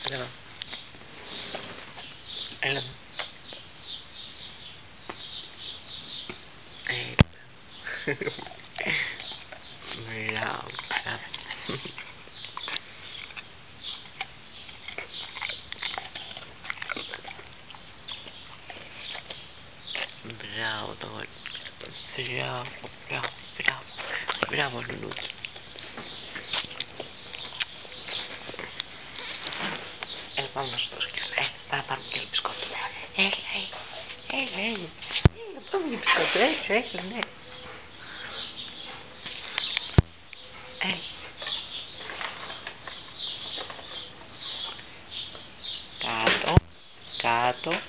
Έλα εδώ. Έλα εδώ. Μπράβο. Μπράβο το γόρι. Μπράβο Λουλούτσι. Πάμε να σου δώσω και θα πάρουμε και λίγο μπισκότο. Έλα. Πάμε και μπισκότο, έλα, ναι. Κάτω.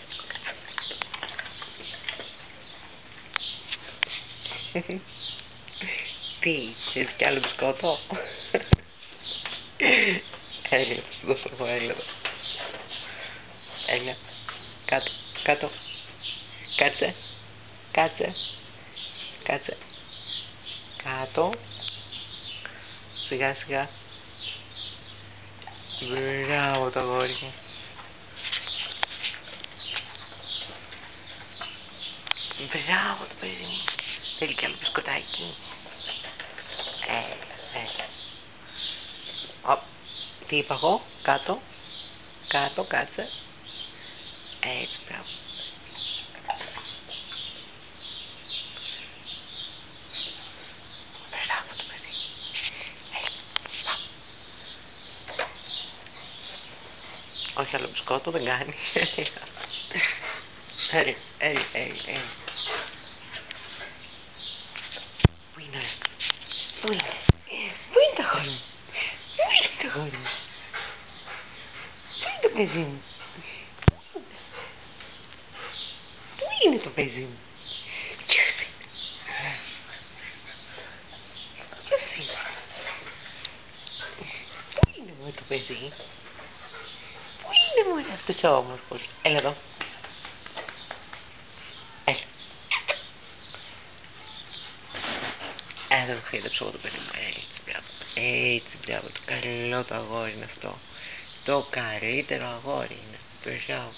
Τι, έχεις κι άλλο μπισκότο? Έλα, θα σου δώσω εγώ, έλα εδώ. Έλα, κάτω. Κάτσε. Κάτω. Σιγά. Μπράβο το γόρι μου. Μπράβο το παιδί μου. Θέλει κι άλλο μπισκοτάκι. Έλα. Τι είπα εγώ? Κάτω, κάτσε. Έτσι, μπράβο. Μπράβο το παιδί. Όχι άλλο μπισκότο, δεν κάνει. Έλα. Πού είναι το γόρι μου? Πού είναι το παιδί μου? Πού είναι το παιδί μου? Ποιος είναι? Πού είναι μωρέ το παιδί? Πού είναι μωρέ αυτός ο όμορφος? Έλα εδώ. Έλα εδώ, χαίδεψω εγώ το παιδί μου. Έτσι, μπράβο. Το καλό το αγόρι είναι αυτό. Το καλύτερο αγόρι είναι. Μπράβο.